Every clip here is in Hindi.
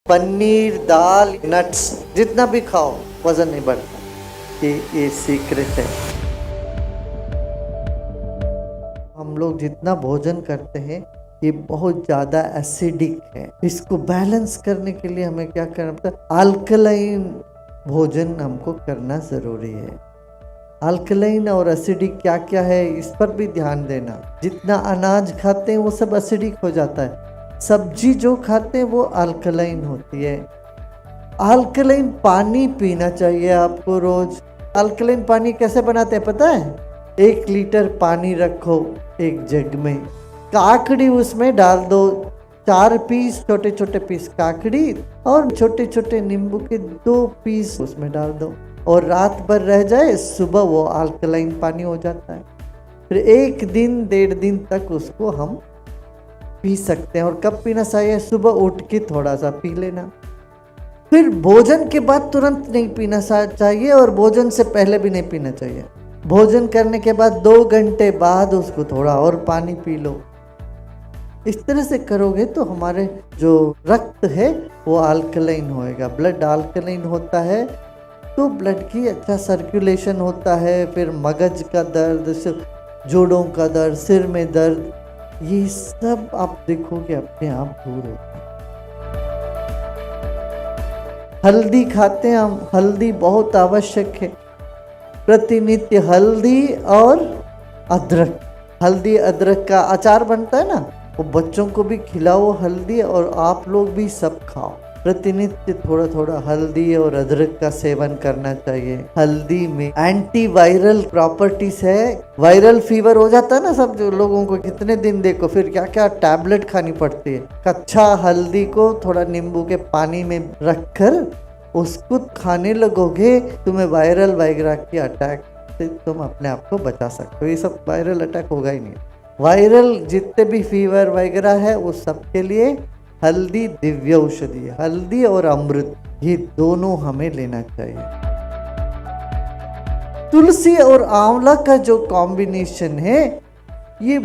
पनीर, दाल, नट्स जितना भी खाओ वजन नहीं बढ़ता। ये सीक्रेट है। हम लोग जितना भोजन करते हैं ये बहुत ज़्यादा एसिडिक है। इसको बैलेंस करने के लिए हमें क्या करना पड़ता है? अल्कलाइन भोजन हमको करना ज़रूरी है। अल्कलाइन और एसिडिक क्या क्या है इस पर भी ध्यान देना। जितना अनाज खाते हैं वो सब एसिडिक हो जाता है। सब्जी जो खाते हैं वो अल्कलाइन होती है। अल्कलाइन पानी पीना चाहिए आपको रोज। अल्कलाइन पानी कैसे बनाते हैं पता है? 1 लीटर पानी रखो एक जग में, काकड़ी उसमें डाल दो, 4 पीस छोटे छोटे पीस काकड़ी और छोटे छोटे नींबू के 2 पीस उसमें डाल दो और रात भर रह जाए, सुबह वो अल्कलाइन पानी हो जाता है। फिर 1 दिन 1.5 दिन तक उसको हम पी सकते हैं। और कब पीना चाहिए? सुबह उठ के थोड़ा सा पी लेना। फिर भोजन के बाद तुरंत नहीं पीना चाहिए और भोजन से पहले भी नहीं पीना चाहिए। भोजन करने के बाद 2 घंटे बाद उसको थोड़ा और पानी पी लो। इस तरह से करोगे तो हमारे जो रक्त है वो अल्कलाइन होएगा। ब्लड अल्कलाइन होता है तो ब्लड की अच्छा सर्कुलेशन होता है। फिर मगज का दर्द, जोड़ों का दर्द, सिर में दर्द, ये सब आप देखोगे अपने आप दूर होता है। हल्दी खाते हैं हम, हल्दी बहुत आवश्यक है। प्रतिनित्य हल्दी और अदरक, हल्दी अदरक का अचार बनता है ना, वो बच्चों को भी खिलाओ हल्दी और आप लोग भी सब खाओ। प्रतिनित्य थोड़ा थोड़ा हल्दी और अदरक का सेवन करना चाहिए। हल्दी में एंटीवायरल प्रॉपर्टीज है। वायरल फीवर हो जाता है ना सब जो लोगों को, कितने दिन देखो फिर क्या क्या टैबलेट खानी पड़ती है। कच्चा हल्दी को थोड़ा नींबू के पानी में रखकर उसको खाने लगोगे, तुम्हें वायरल वगैरह की अटैक से तुम अपने आप को बचा सकते हो। ये सब वायरल अटैक होगा ही नहीं। वायरल जितने भी फीवर वगैरह है उस सब के लिए हल्दी दिव्य औषधि है। हल्दी और अमृत ये दोनों हमें लेना चाहिए। तुलसी और आंवला का जो कॉम्बिनेशन है ये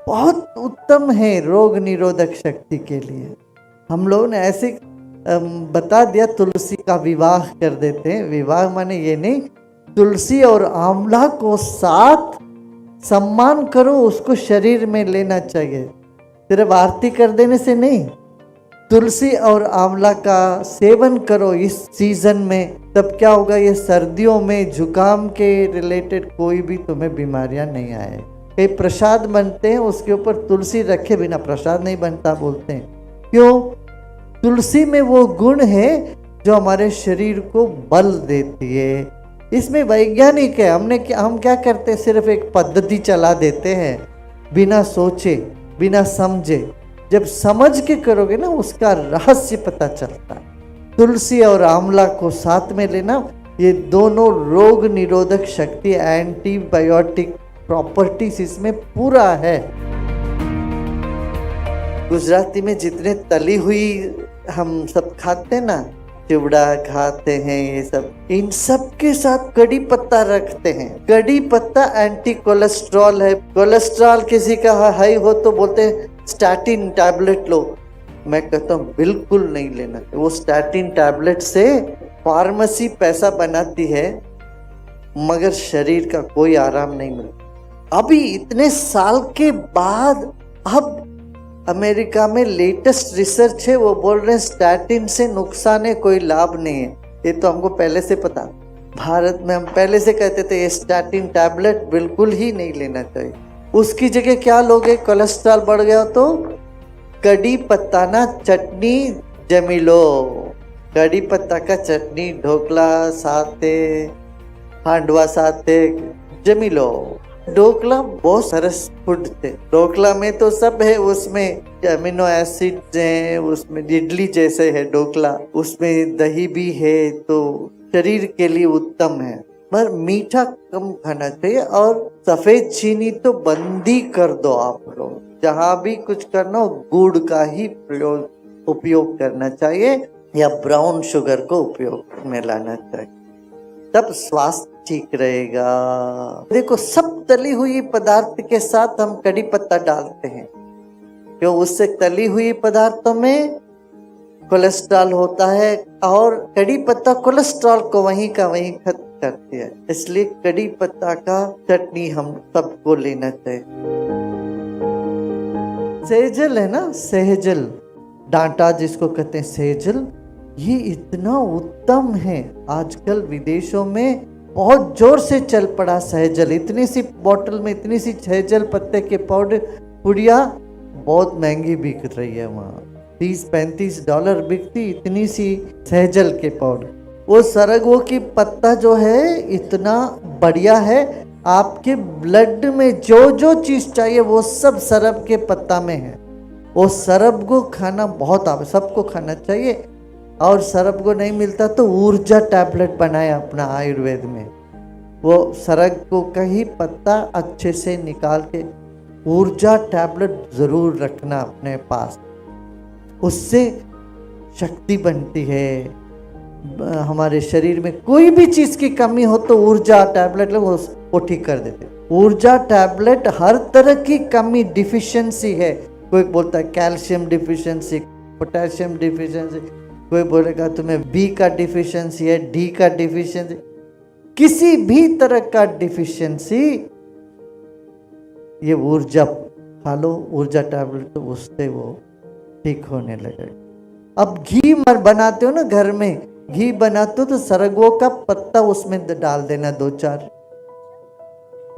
बहुत उत्तम है रोग निरोधक शक्ति के लिए। हम लोगों ने ऐसे बता दिया तुलसी का विवाह कर देते हैं। विवाह माने ये नहीं, तुलसी और आंवला को साथ सम्मान करो, उसको शरीर में लेना चाहिए। सिर्फ आरती कर देने से नहीं, तुलसी और आंवला का सेवन करो इस सीजन में। तब क्या होगा? ये सर्दियों में जुकाम के रिलेटेड कोई भी तुम्हें बीमारियां नहीं आए। कई प्रसाद बनते हैं उसके ऊपर तुलसी रखे बिना प्रसाद नहीं बनता बोलते हैं। क्यों? तुलसी में वो गुण है जो हमारे शरीर को बल देती है। इसमें वैज्ञानिक है। हम क्या करते हैं? सिर्फ एक पद्धति चला देते हैं बिना सोचे बिना समझे। जब समझ के करोगे ना उसका रहस्य पता चलता है। तुलसी और आंवला को साथ में लेना, ये दोनों रोग निरोधक शक्ति, एंटीबायोटिक प्रॉपर्टीज इसमें पूरा है। गुजराती में जितने तली हुई हम सब खाते हैं ना, चिवड़ा खाते हैं, ये सब, इन सब के साथ कड़ी पत्ता रखते हैं। कड़ी पत्ता एंटी कोलेस्ट्रॉल है। कोलेस्ट्रॉल किसी का हाई हो तो बोलते हैं स्टैटिन टैबलेट लो। मैं कहता हूँ बिल्कुल नहीं लेना। वो स्टैटिन टैबलेट से फार्मेसी पैसा बनाती है मगर शरीर का कोई आराम नहीं मिलता। अभी इतने साल के बाद अब अमेरिका में लेटेस्ट रिसर्च है, वो बोल रहे हैं स्टैटिन से नुकसान है, कोई लाभ नहीं है। ये तो हमको पहले से पता। भारत में हम पहले से कहते थे ये स्टैटिन टैबलेट बिल्कुल ही नहीं लेना चाहिए। उसकी जगह क्या लोगे? कोलेस्ट्रॉल बढ़ गया तो कड़ी पत्ता ना चटनी जमी लो। कड़ी पत्ता का चटनी, ढोकला साथे, हांडवा साथे जमी लो। ढोकला बहुत सरस फूड थे। ढोकला में तो सब है, उसमें अमीनो एसिड है, उसमें इडली जैसे है ढोकला, उसमें दही भी है, तो शरीर के लिए उत्तम है। पर मीठा कम खाना चाहिए और सफेद चीनी तो बंद ही कर दो। आप लोग जहाँ भी कुछ करना हो गुड़ का ही उपयोग करना चाहिए या ब्राउन शुगर को उपयोग में लाना चाहिए, तब स्वास्थ्य ठीक रहेगा। देखो सब तली हुई पदार्थ के साथ हम कड़ी पत्ता डालते हैं, क्यों? उससे तली हुई पदार्थों में कोलेस्ट्रॉल होता है और कड़ी पत्ता कोलेस्ट्रॉल को वहीं का वहीं खत्म करती है। इसलिए कड़ी पत्ता का चटनी हम सबको लेना चाहिए। सेजल है ना, सेजल, डांटा जिसको कहते हैं सेजल, ये इतना उत्तम है। आजकल विदेशों में बहुत जोर से चल पड़ा सहजल। इतनी सी बोतल में इतनी सी सहजल पत्ते के पाउडर पुड़िया बहुत महंगी बिक रही है वहाँ, $30-35 बिकती इतनी सी सहजल के पाउडर। वो सरगवो की पत्ता जो है इतना बढ़िया है, आपके ब्लड में जो जो चीज चाहिए वो सब सरब के पत्ता में है। वो सरब को खाना बहुत सबको खाना चाहिए। और सरब को नहीं मिलता तो ऊर्जा टैबलेट बनाया अपना आयुर्वेद में। वो सरग को का ही पत्ता अच्छे से निकाल के ऊर्जा टैबलेट जरूर रखना अपने पास, उससे शक्ति बनती है। हमारे शरीर में कोई भी चीज की कमी हो तो ऊर्जा टैबलेट वो ठीक कर देते। ऊर्जा टैबलेट हर तरह की कमी डिफिशियंसी है, कोई बोलता है कैल्शियम डिफिशियंसी, पोटेशियम डिफिशियंसी, कोई बोलेगा तुम्हें बी का डिफिशियंसी है, डी का डिफिशियंसी, किसी भी तरह का डिफिशियंसी, ये ऊर्जा खा लो, ऊर्जा टैबलेट, तो उससे वो ठीक होने लगेगा। अब घी बनाते हो ना घर में, घी बनाते हो तो सरगवो का पत्ता उसमें डाल देना 2-4,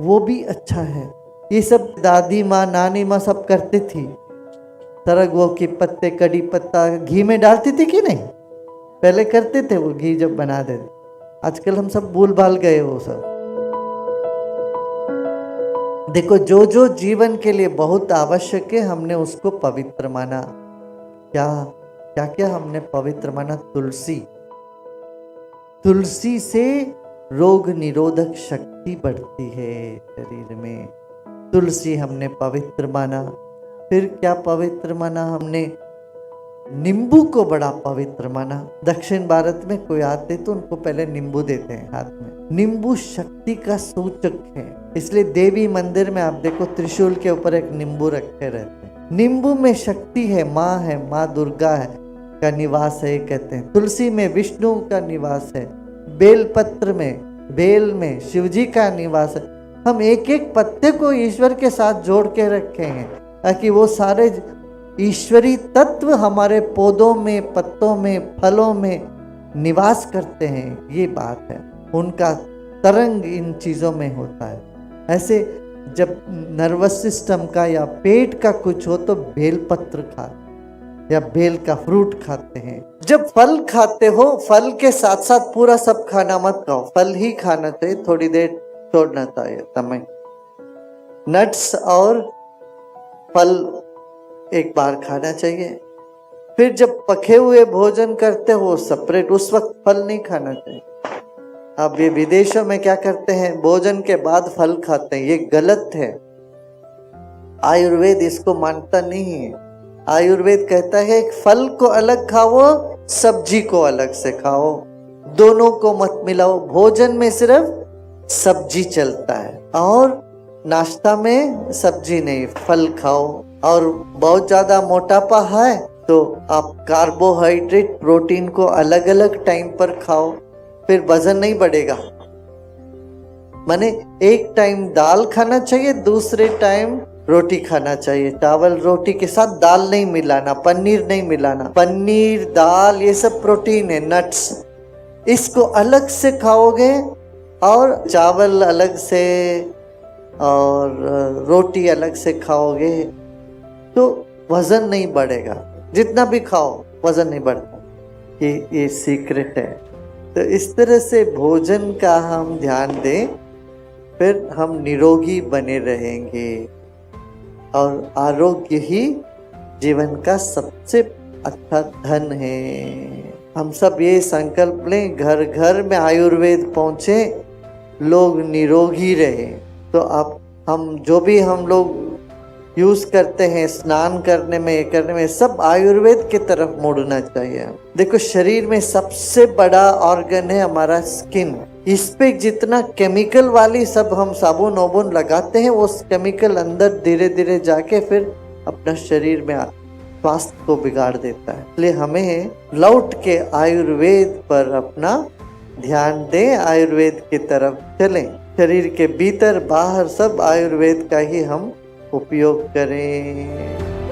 वो भी अच्छा है। ये सब दादी माँ नानी माँ सब करती थी। सरगवो के पत्ते कड़ी पत्ता घी में डालती थी कि नहीं, पहले करते थे वो घी जब बना देते। आजकल हम सब भूल भाल गए वो सब। देखो जो जो जीवन के लिए बहुत आवश्यक है हमने उसको पवित्र माना। क्या क्या क्या हमने पवित्र माना? तुलसी, तुलसी से रोग निरोधक शक्ति बढ़ती है शरीर में। तुलसी हमने पवित्र माना। फिर क्या पवित्र माना हमने? नींबू को बड़ा पवित्र माना। दक्षिण भारत में कोई आते तो उनको पहले नींबू देते हैं हाथ में। नींबू शक्ति का सूचक है, इसलिए देवी मंदिर में आप देखो त्रिशूल के ऊपर एक नींबू रखे रहते हैं। नींबू में शक्ति है, माँ दुर्गा है का निवास है कहते हैं। तुलसी में विष्णु का निवास है। बेलपत्र में, बेल में शिव जी का निवास है। हम एक एक पत्ते को ईश्वर के साथ जोड़ के रखे हैं ताकि वो सारे ईश्वरी तत्व हमारे पौधों में, पत्तों में, फलों में निवास करते हैं। ये बात है, उनका तरंग इन चीज़ों में होता है। ऐसे जब नर्वस सिस्टम का या पेट का कुछ हो तो बेलपत्र खाते या बेल का फ्रूट खाते हैं। जब फल खाते हो, फल के साथ साथ पूरा सब खाना मत खाओ, फल ही खाना चाहिए, थोड़ी देर छोड़ना चाहिए समय। नट्स और फल एक बार खाना चाहिए। फिर जब पके हुए भोजन करते हो सेपरेट, उस वक्त फल नहीं खाना चाहिए। अब ये विदेशों में क्या करते हैं, भोजन के बाद फल खाते हैं, ये गलत है। आयुर्वेद इसको मानता नहीं है। आयुर्वेद कहता है फल को अलग खाओ, सब्जी को अलग से खाओ, दोनों को मत मिलाओ। भोजन में सिर्फ सब्जी चलता है और नाश्ता में सब्जी नहीं, फल खाओ। और बहुत ज्यादा मोटापा है तो आप कार्बोहाइड्रेट प्रोटीन को अलग अलग टाइम पर खाओ, फिर वजन नहीं बढ़ेगा। माने एक टाइम दाल खाना चाहिए, दूसरे टाइम रोटी खाना चाहिए। चावल रोटी के साथ दाल नहीं मिलाना, पनीर नहीं मिलाना। पनीर, दाल ये सब प्रोटीन है, नट्स, इसको अलग से खाओगे और चावल अलग से और रोटी अलग से खाओगे तो वजन नहीं बढ़ेगा। जितना भी खाओ वजन नहीं बढ़ता। ये सीक्रेट है। तो इस तरह से भोजन का हम ध्यान दें, फिर हम निरोगी बने रहेंगे और आरोग्य ही जीवन का सबसे अच्छा धन है। हम सब ये संकल्प लें, घर घर में आयुर्वेद पहुँचे, लोग निरोगी रहे। तो अब हम जो भी हम लोग यूज करते हैं स्नान करने में, करने में, सब आयुर्वेद की तरफ मुड़ना चाहिए। देखो शरीर में सबसे बड़ा ऑर्गन है हमारा स्किन। इस पे जितना केमिकल वाली सब हम साबुन वाबुन लगाते हैं, वो केमिकल अंदर धीरे धीरे जाके फिर अपना शरीर में स्वास्थ्य को बिगाड़ देता है। इसलिए हमें लौट के आयुर्वेद पर अपना ध्यान दें, आयुर्वेद की तरफ चलें। शरीर के भीतर बाहर सब आयुर्वेद का ही हम उपयोग करें।